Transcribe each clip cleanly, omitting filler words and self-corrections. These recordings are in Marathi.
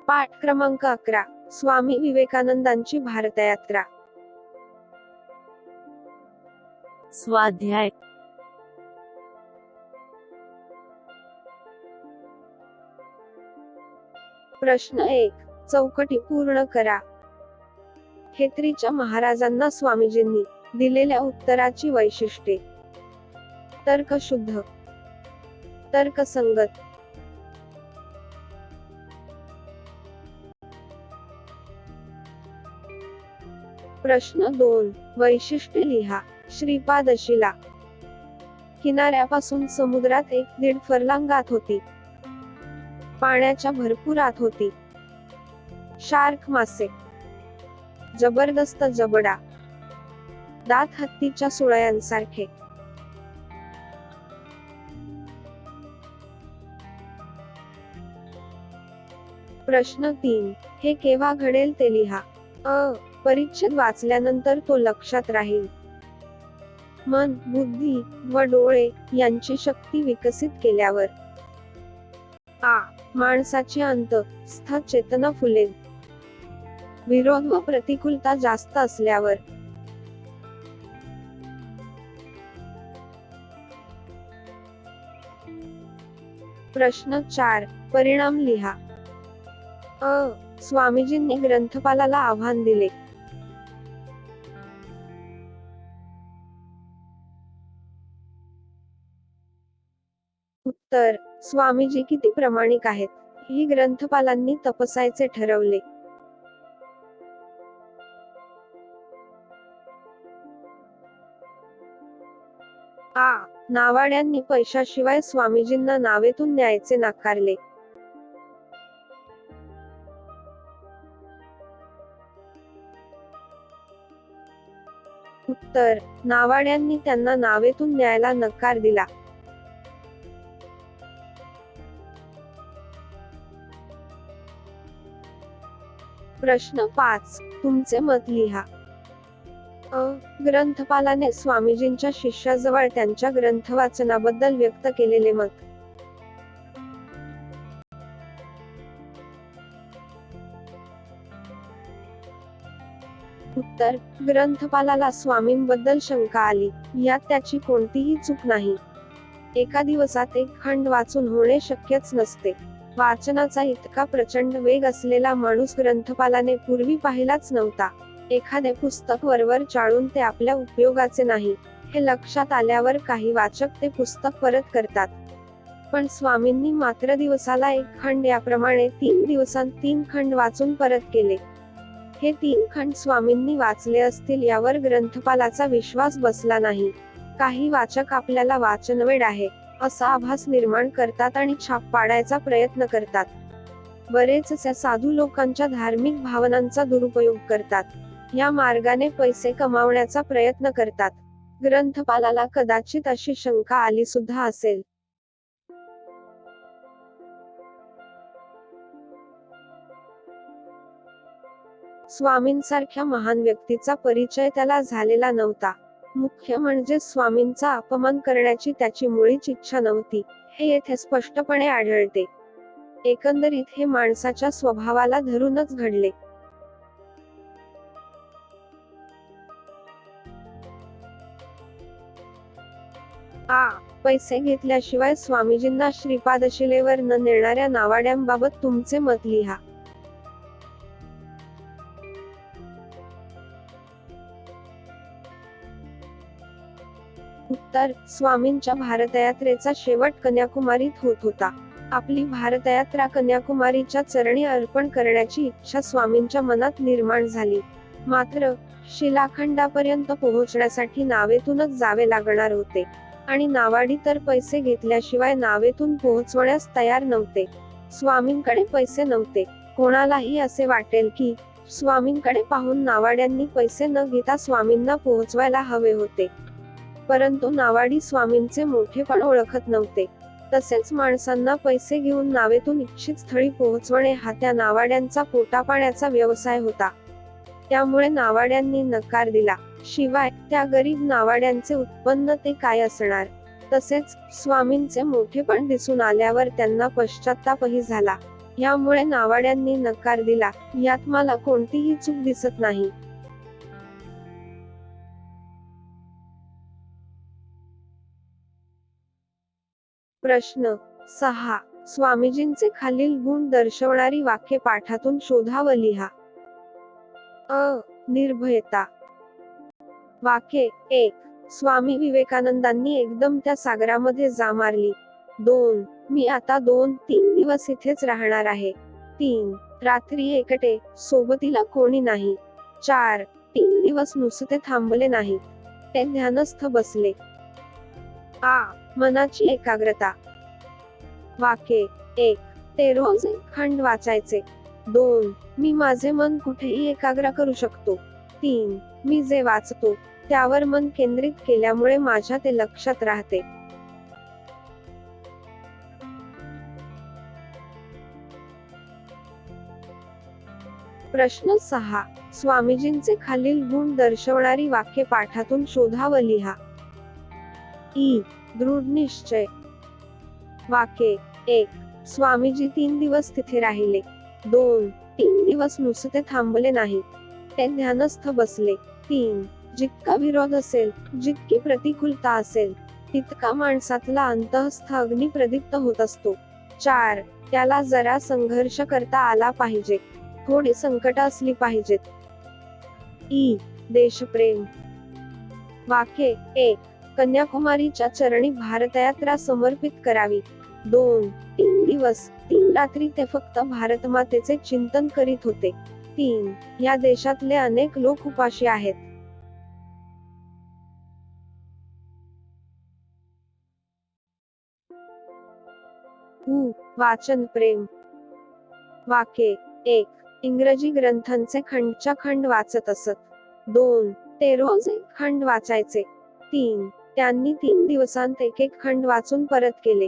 पाठ क्रमांक 11. स्वामी विवेकानंदांची भारत यात्रा. स्वाध्याय. प्रश्न 1. चौकटी पूर्ण करा. खेत्रीच्या महाराजांना स्वामीजींनी दिलेल्या उत्तराची वैशिष्ट्ये. तर्कशुद्ध, तर्कसंगत. प्रश्न 2. वैशिष्ट्ये लिहा. श्रीपादशिला किनाऱ्यापासून समुद्रात 1-1.5 फर्लांग आत होती. पाण्याच्या भरपूर आत होती. शार्क मासे, जबरदस्त जबडा, दात हत्तीच्या सुळयांसारखे. प्रश्न 3. हे केव्हा घडेल ते लिहा. परिच्छेद वाचल्यानंतर तो लक्षात राहील. मन, बुद्धी व डोळे यांची शक्ती विकसित केल्यावर. माणसाची अंतःस्थ चेतना फुलेल. विरोध व प्रतिकूलता जास्त असल्यावर. प्रश्न 4. परिणाम लिहा. स्वामीजींनी ग्रंथपालाला आव्हान दिले. उत्तर. स्वामीजी किती प्रामाणिक आहेत. ही ग्रंथपालांनी तपासायचे ठरवले. नावाड्यांनी पैशाशिवाय स्वामीजींना नावेतून न्यायचे नाकारले. उत्तर. नावाड्यांनी त्यांना नावेतून न्यायला नकार दिला. प्रश्न 5. तुमचे मत लिहा. ग्रंथपालाने स्वामीजींच्या शिष्याजवळ त्यांच्या ग्रंथवाचनाबद्दल व्यक्त केलेले मत. उत्तर. ग्रंथपालाला स्वामींबद्दल शंका आली. यात त्याची कोणतीही चूक नाही. एका दिवसात 1 खंड वाचून होणे शक्यच नसते. वाचनाचा इतका प्रचंड वेग असलेला माणूस ग्रंथपालाने पूर्वी पाहिलाच नव्हता. एखादे पुस्तक वरवर चाळून ते आपल्या उपयोगाचे नाही हे लक्षात आल्यावर काही वाचक ते पुस्तक परत करतात. पण स्वामींनी मात्र दिवसाला 1 खंड याप्रमाणे 3 दिवसांत 3 खंड वाचून परत केले. हे 3 खंड स्वामींनी वाचले असतील यावर ग्रंथपालाचा विश्वास बसला नाही. काही वाचक आपल्याला वाचनवेड आहे असा आभास निर्माण करतात आणि छाप पाडायचा प्रयत्न करतात. बरेचसे साधू लोकांच्या धार्मिक भावनांचा दुरुपयोग करतात. या मार्गाने पैसे कमावण्याचा प्रयत्न करतात. ग्रंथपालाला कदाचित अशी शंका आली सुद्धा असेल. स्वामींसारख्या महान व्यक्तीचा परिचय त्याला झालेला नव्हता. मुख्य म्हणजे स्वामींचा अपमान करण्याची त्याची मुळीच इच्छा नव्हती हे येथे स्पष्टपणे आढळते. एकंदरीत हे माणसाच्या स्वभावाला धरूनच घडले. पैसे घेतल्याशिवाय स्वामीजींना श्रीपादशिलेवर न नेणाऱ्या नावाड्यांबाबत तुमचे मत लिहा. उत्तर. स्वामींच्या भारतयात्रेचा शेवट कन्याकुमारीत होत होता. आपली भारतयात्रा कन्याकुमारीच्या चरणी अर्पण करण्याची इच्छा स्वामींच्या मनात निर्माण झाली. मात्र शिलाखंडापर्यंत पोहोचण्यासाठी नावेतूनच जावे लागणार होते आणि नावाडी तर पैसे घेतल्याशिवाय नावेतून पोहोचवण्यास तयार नव्हते. स्वामींकडे पैसे नव्हते. कोणालाही असे वाटेल की स्वामींकडे पाहून नावाड्यांनी पैसे न घेता स्वामींना पोहोचवायला हवे होते. परंतु नावाडी स्वामींचे मोठेपण ओळखत नव्हते. तसेच माणसांना पैसे घेऊन नावेतून इच्छित स्थळी पोहोचवणे हा त्या नावाड्यांचा पोटापाण्याचा व्यवसाय होता. त्यामुळे नावाड्यांनी नकार दिला. शिवाय त्या गरीब नावाड्यांचे उत्पन्न ते काय असणार तसेच स्वामींचे मोठेपण दिसून आल्यावर त्यांना पश्चात्तापही झाला. यामुळे नावाड्यांनी नकार दिला, यात मला कोणतीही चूक दिसत नाही. प्रश्न 6. स्वामीजींचे खालील गुण दर्शवणारी वाक्ये पाठातून शोधा व लिहा. निर्भयता. वाक्य 1. स्वामी विवेकानंदांनी एकदम त्या सागरामध्ये जा मारली. 2. मी आता 2-3 दिवस इथेच राहणार आहे. 3. रात्री एकटे, सोबतीला कोणी नाही. 4. 3 दिवस नुसते थांबले नाहीत, ते ध्यानस्थ बसले. मनाची एकाग्रता. वाक्य 1. ते रोज एक खंड वाचायचे. 2. मी माझे मन कुठेही एकाग्र करू शकतो. 3. मी जे वाचतो त्यावर मन केंद्रित केल्यामुळे माझ्या ते लक्षात राहते. प्रश्न 6. स्वामीजींचे खालील गुण दर्शवणारी वाक्ये पाठातून शोधा व लिहा. दृढ निश्चय. वाक्य 1. स्वामीजी 3 दिवस तिथे राहिले. 2. 3 दिवस नुसते थांबले नाही, ते ध्यानस्थ बसले. 3. जितका विरोध असेल, जितकी प्रतिकूलता असेल, तितका माणसातला अंतःस्थ अग्नी प्रदीप्त होत असतो. 4. त्याला जरा संघर्ष करता आला पाहिजे, थोडी संकट असली पाहिजेत. देशप्रेम. वाक्य 1. कन्याकुमारीच्या चरणी भारतयात्रा समर्पित करावी. 2. 3 दिवस 3 रात्री ते फक्त भारतमातेचे चिंतन करीत होते. 3. या देशातले अनेक लोक उपाशी आहेत. वाचन प्रेम. वाक्य 1. इंग्रजी ग्रंथांचे खंडच्या खंड वाचत असत. 2. ते रोज एक खंड वाचायचे. 3. त्यांनी 3 दिवसांत एक खंड वाचून परत केले.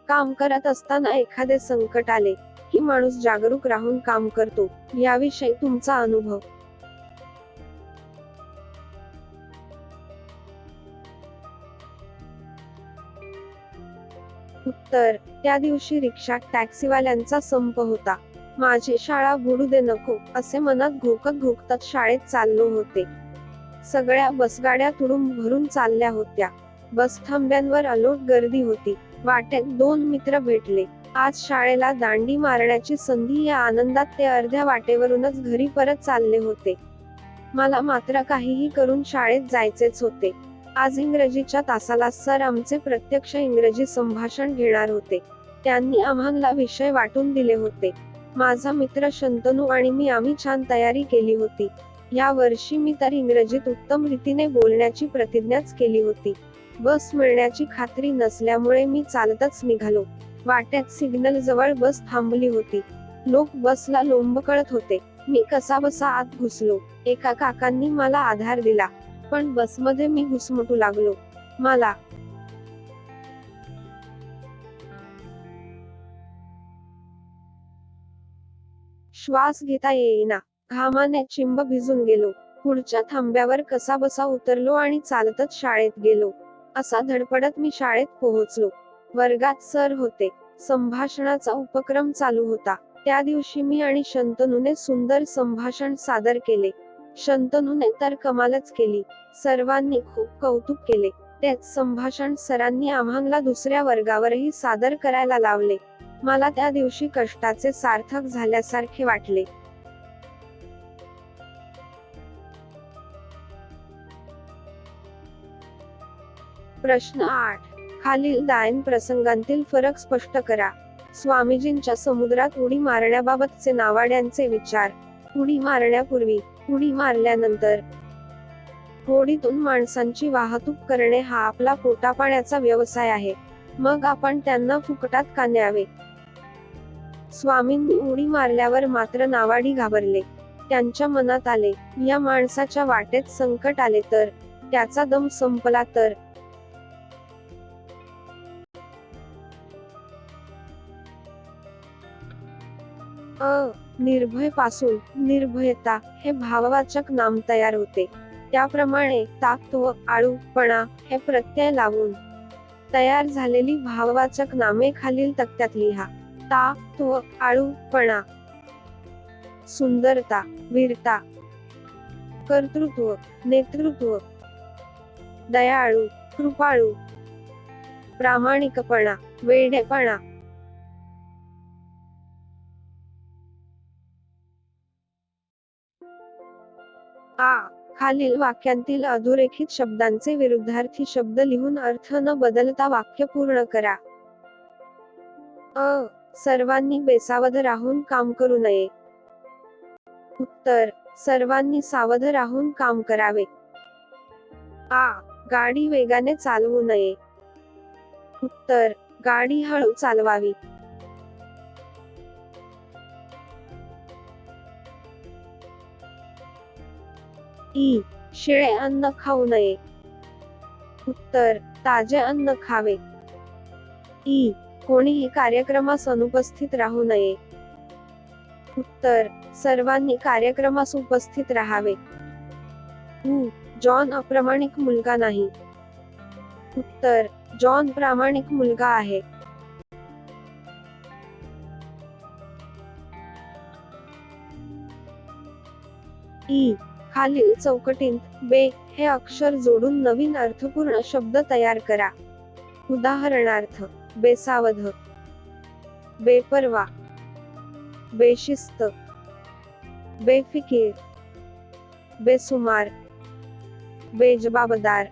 काम करत असताना एखादे संकट आले की माणूस जागरूक राहून काम करतो. याविषयी तुमचा अनुभव. उत्तर. त्या दिवशी रिक्षा टॅक्सीवाल्यांचा संप होता. माझी शाळा बुडू दे नको असे मनात घोकत घोकतच शाळेत चाललो होते. सगळ्या बसगाड्या तुडुंब भरून चालल्या होत्या. बस थांब्यांवर अलोट गर्दी होती. वाटेत 2 मित्र भेटले. आज शाळेला दांडी मारण्याची संधी या आनंदात ते अर्ध्या वाटेवरूनच घरी परत चालले होते. मला मात्र काहीही करून शाळेत जायचेच होते. आज इंग्रजीच्या तासाला सर आमचे प्रत्यक्ष इंग्रजी संभाषण घेणार होते. त्यांनी आम्हाला विषय वाटून दिले होते. माझा मित्र शंतनू आणि मी आम्ही छान तयारी केली होती. या वर्षी मी तर इंग्रजीत उत्तम रीतीने बोलण्याची प्रतिज्ञाच केली होती. बस मिळण्याची खात्री नसल्यामुळे मी चालतच निघालो. वाटेत सिग्नल जवळ बस थांबली होती. लोक बसला लोंबकळत होते. मी कसाबसा आत घुसलो. एका काकांनी मला आधार दिला, पण बसमध्ये मी घुसमटू लागलो. मला श्वास घेता येईना. घामाने चिंब भिजून गेलो. पुढच्या थांब्यावर कसाबसा उतरलो आणि चालतच शाळेत गेलो. असा धडपडत मी शाळेत पोहोचलो. वर्गात सर होते. संभाषणाचा उपक्रम चालू होता. त्या दिवशी मी आणि शंतनूने सुंदर संभाषण सादर केले. शंतनूने तर कमालच केली. सर्वांनी खूप कौतुक केले. तेच संभाषण सरांनी आम्हाला दुसऱ्या वर्गावरही सादर करायला लावले. मला त्या दिवशी कष्टाचे सार्थक झाल्यासारखे वाटले. प्रश्न 8. खालील दायन प्रसंगांतील फरक स्पष्ट करा. स्वामीजींच्या समुद्रात उडी मारण्याबाबतचे नावाड्यांचे विचार. उडी मारण्यापूर्वी, उडी मारल्यानंतर. होडीतून माणसांची वाहतूक करणे हा आपला पोटापाण्याचा व्यवसाय आहे. मग आपण त्यांना फुकटात का न्यावे? स्वामींनी उडी मारल्यावर मात्र नावाडी घाबरले. त्यांच्या मनात आले, या माणसाच्या वाटेत संकट आले तर, त्याचा दम संपला तर. निर्भय पासून निर्भयता हे भाववाचक नाम तयार होते. त्याप्रमाणे ताकत्व, आळूपणा हे प्रत्यय लावून तयार झालेली भाववाचक नामे खालील तक्त्यात लिहा. ताकत्व, आळूपणा, सुंदरता, वीरता, कर्तृत्व, नेतृत्व, दयाळू, कृपाळू, प्रामाणिकपणा, वेडेपणा. खालील वाक्यांतील अधोरेखित शब्दांचे विरुद्धार्थी शब्द लिहून अर्थ न बदलता वाक्य पूर्ण करा. सर्वांनी बेसावध राहून काम करू नये. उत्तर, सर्वांनी सावध राहून काम करावे. गाडी वेगाने चालवू नये. उत्तर, गाडी हळू चालवावी. शिळे अन्न खाऊ नये. उत्तर, ताजे अन्न खावे. कोणीही कार्यक्रमास अनुपस्थित राहू नये. उत्तर, सर्वांनी कार्यक्रमास उपस्थित राहावे. जॉन अप्रामाणिक मुलगा नाही. उत्तर, जॉन प्रामाणिक मुलगा आहे. खालील चौकटीत बे हे अक्षर जोडून नवीन अर्थपूर्ण शब्द तयार करा. उदाहरणार्थ, बेसावध, बेपर्वा, बेशिस्त, बेफिकीर, बेसुमार, बेजबाबदार.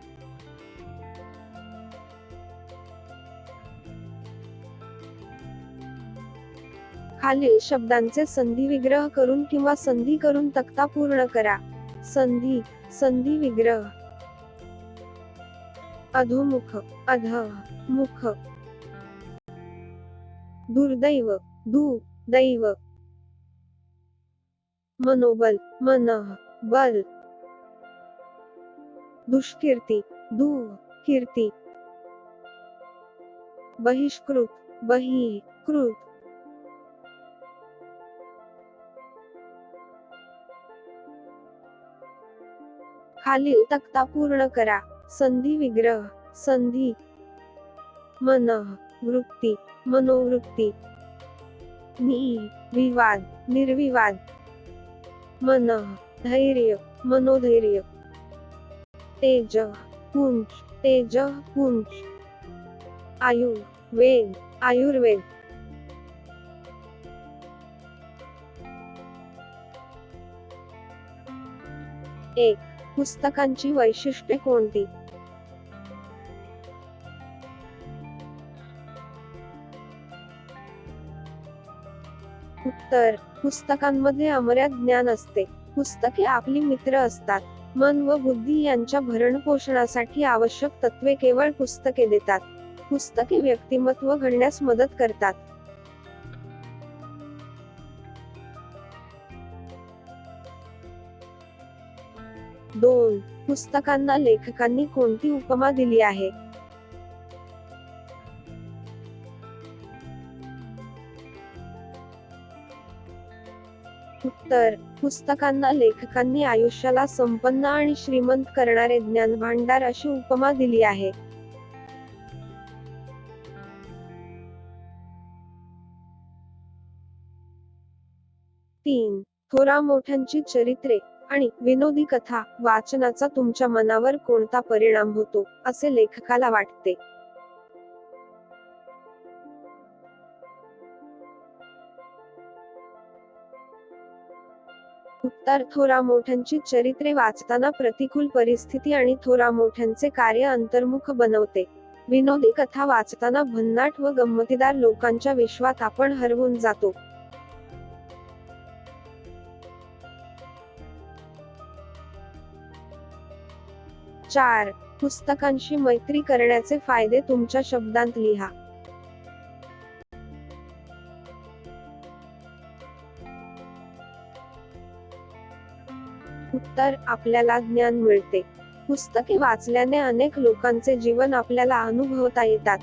खालील शब्दांचे संधी विग्रह करून किंवा संधी करून तक्ता पूर्ण करा. संधी, संधी विग्रह. अधोमुख, अधमुख. दुर्दैव, दुदैव. मनोबल, मनःबल. दुष्कीर्ती, दुःकीर्ती. बहिष्कृत, बहिष्कृत. खालील तक्ता पूर्ण करा. संधी विग्रह, संधी. मनःवृत्ती, मनोवृत्ती. निर्विवाद, निर्विवाद. मनःधैर्य, मनोधैर्य. तेजःपुंज, तेजःपुंज. आयुर्वेद, आयुर्वेद. पुस्तकांची वैशिष्ट्ये कोणती? उत्तर, पुस्तकांमध्ये अमर्याद ज्ञान असते. पुस्तके आपली मित्र असतात. मन व बुद्धी यांच्या भरणपोषणासाठी आवश्यक तत्वे केवळ पुस्तके देतात. पुस्तके व्यक्तिमत्व घडण्यास मदत करतात. दोन, पुस्तकांना लेखकांनी कोणती उपमा दिली आहे? उत्तर, पुस्तकांना लेखकांनी आयुष्याला संपन्न आणि श्रीमंत करणारे ज्ञान भांडार अशी उपमा दिली आहे. तीन, थोरा मोठ्यांची चरित्रे आणि विनोदी कथा वाचनाचा तुमच्या मनावर कोणता परिणाम होतो असे लेखकाला वाटते? उत्तर, थोरा मोठ्यांची चरित्रे वाचताना प्रतिकूल परिस्थिती आणि थोरा मोठ्यांचे कार्य अंतर्मुख बनवते. विनोदी कथा वाचताना भन्नाट व गंमतीदार लोकांच्या विश्वात आपण हरवून जातो. चार, पुस्तकांशी मैत्री करण्याचे फायदे तुमच्या शब्दांत लिहा. उत्तर, आपल्याला ज्ञान मिळते. पुस्तके वाचल्याने अनेक लोकांचे जीवन आपल्याला अनुभवता येतात.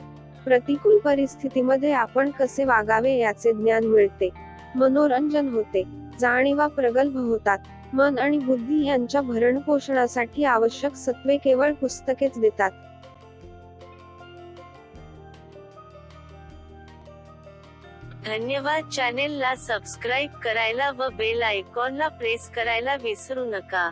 प्रतिकूल परिस्थितीमध्ये आपण कसे वागावे याचे ज्ञान मिळते. मनोरंजन होते, जाणीवा प्रगल्भ होतात. मन आणि बुद्धी यांच्या भरणपोषणासाठी आवश्यक सत्वे केवळ पुस्तकेच देतात. धन्यवाद. चॅनेलला सबस्क्राईब करायला व बेल आयकॉनला प्रेस करायला विसरू नका.